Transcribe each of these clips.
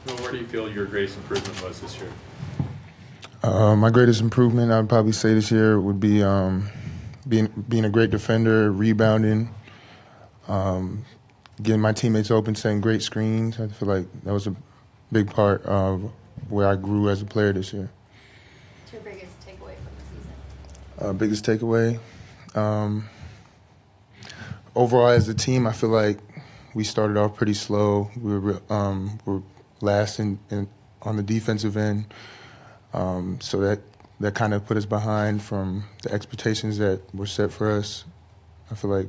Well, where do you feel your greatest improvement was this year? My greatest improvement, I'd probably say this year, would be being a great defender, rebounding, getting my teammates open, setting great screens. I feel like that was a big part of where I grew as a player this year. What's your biggest takeaway from the season? Biggest takeaway? Overall, as a team, I feel like we started off pretty slow. We were last on the defensive end, so that kind of put us behind from the expectations that were set for us. I feel like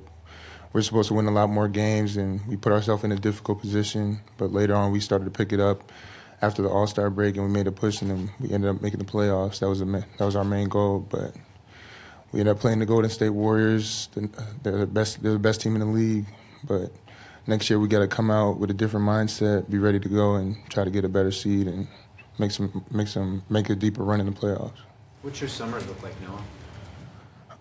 we're supposed to win a lot more games, and we put ourselves in a difficult position. But later on, we started to pick it up after the All-Star break, and we made a push, and then we ended up making the playoffs. That was our main goal, but we ended up playing the Golden State Warriors. They're the best team in the league, but next year we got to come out with a different mindset, be ready to go, and try to get a better seed and make a deeper run in the playoffs. What's your summer look like, Noah?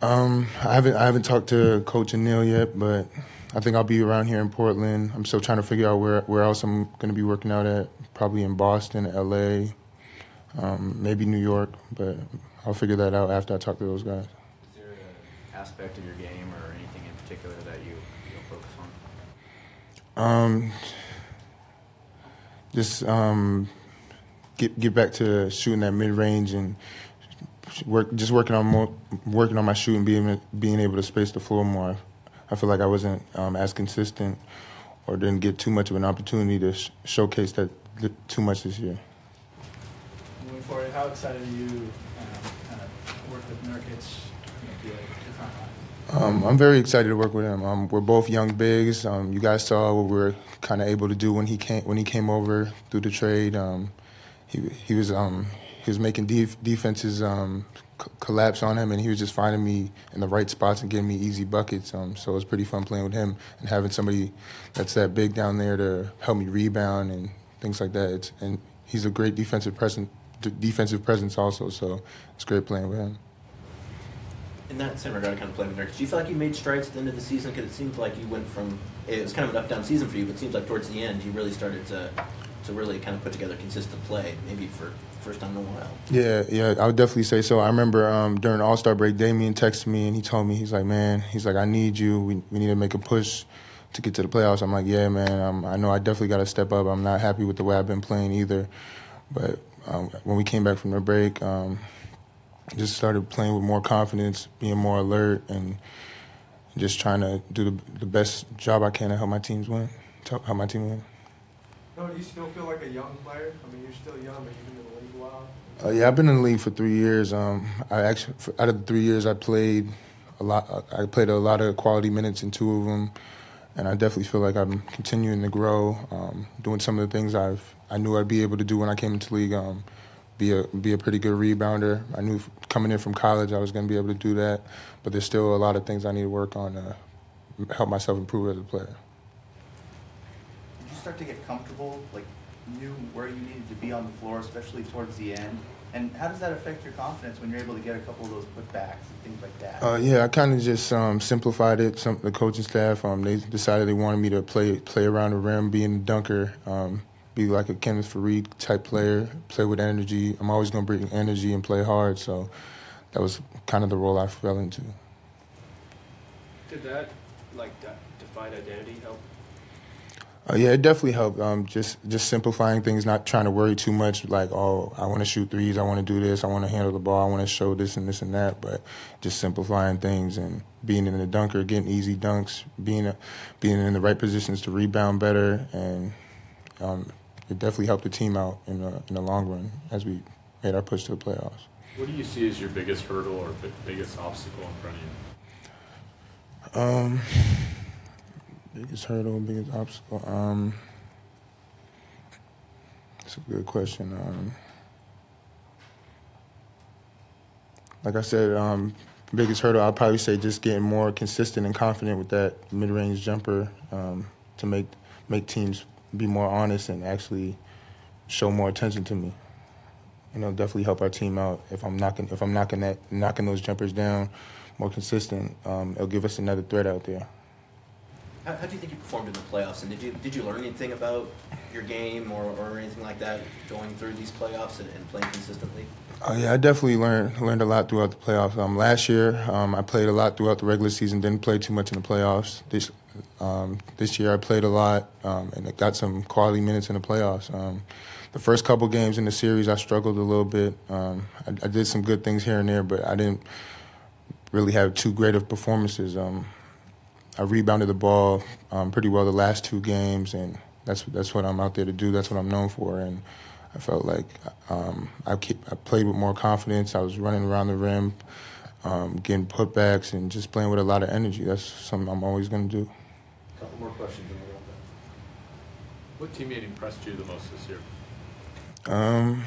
I haven't talked to Coach and Neil yet, but I think I'll be around here in Portland. I'm still trying to figure out where else I'm going to be working out at. Probably in Boston, LA, maybe New York, but I'll figure that out after I talk to those guys. Is there an aspect of your game or anything in particular that you'll focus on? Just get back to shooting that mid range and working on my shooting, being able to space the floor more. I feel like I wasn't as consistent or didn't get too much of an opportunity to showcase that too much this year. Moving forward, how excited are you kind of work with Nurkic, be like the front line? I'm very excited to work with him. We're both young bigs. You guys saw what we were kind of able to do when he came over through the trade. He was making defenses collapse on him, and he was just finding me in the right spots and getting me easy buckets. So it was pretty fun playing with him and having somebody that's that big down there to help me rebound and things like that. And he's a great defensive presence also, so it's great playing with him. In that same regard, kind of playing with Nurkic, do you feel like you made strides at the end of the season? Because it seemed like you went from – it was kind of an up-down season for you, but it seems like towards the end you really started to really kind of put together consistent play, maybe for the first time in a while. Yeah, I would definitely say so. I remember during the All-Star break, Damian texted me, and he told me, he's like, I need you. We need to make a push to get to the playoffs. I'm like, yeah, man, I know I definitely got to step up. I'm not happy with the way I've been playing either. But when we came back from the break, just started playing with more confidence, being more alert, and just trying to do the best job I can to help my team win. No, do you still feel like a young player? I mean, you're still young, but you've been in the league a while. Yeah, I've been in the league for 3 years. I actually, out of the 3 years, I played a lot. I played a lot of quality minutes in 2 of them, and I definitely feel like I'm continuing to grow, doing some of the things I knew I'd be able to do when I came into the league. Be a pretty good rebounder. I knew coming in from college I was going to be able to do that, but there's still a lot of things I need to work on to help myself improve as a player. Did you start to get comfortable, like knew where you needed to be on the floor, especially towards the end? And how does that affect your confidence when you're able to get a couple of those putbacks and things like that? Yeah, I kind of just simplified it. The coaching staff, they decided they wanted me to play around the rim, being a dunker, be like a Kenneth Fareed type player, play with energy. I'm always going to bring energy and play hard, so that was kind of the role I fell into. Did that, defined identity help? Yeah, it definitely helped. Just simplifying things, not trying to worry too much, like, oh, I want to shoot threes, I want to do this, I want to handle the ball, I want to show this and that, but just simplifying things and being in the dunker, getting easy dunks, being in the right positions to rebound better, and it definitely helped the team out in the long run as we made our push to the playoffs. What do you see as your biggest hurdle or biggest obstacle in front of you? Biggest hurdle, biggest obstacle. That's a good question. Like I said, biggest hurdle, I'd probably say just getting more consistent and confident with that mid-range jumper to make teams be more honest and actually show more attention to me. Definitely help our team out. If I'm knocking those jumpers down more consistent, it'll give us another threat out there. How do you think you performed in the playoffs, and did you learn anything about your game or anything like that going through these playoffs and playing consistently? Oh yeah, I definitely learned a lot throughout the playoffs. Last year, I played a lot throughout the regular season. Didn't play too much in the playoffs. This year, I played a lot and I got some quality minutes in the playoffs. The first couple games in the series, I struggled a little bit. I did some good things here and there, but I didn't really have too great of performances. I rebounded the ball pretty well the last 2 games, and that's what I'm out there to do. That's what I'm known for, and I felt like I played with more confidence. I was running around the rim, getting putbacks, and just playing with a lot of energy. That's something I'm always going to do. A couple more questions. What teammate impressed you the most this year? I'd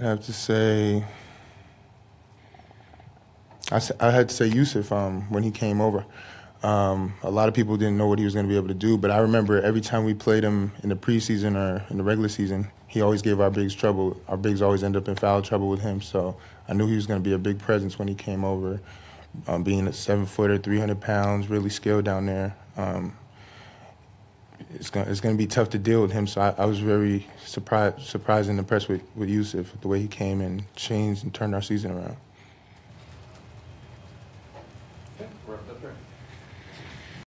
have to say I had to say Yusuf when he came over. A lot of people didn't know what he was going to be able to do, but I remember every time we played him in the preseason or in the regular season, he always gave our bigs trouble. Our bigs always end up in foul trouble with him, so I knew he was going to be a big presence when he came over. Being a 7-footer, 300 pounds, really skilled down there. It's going to be tough to deal with him, so I was very surprised and impressed with Yusuf, the way he came and changed and turned our season around.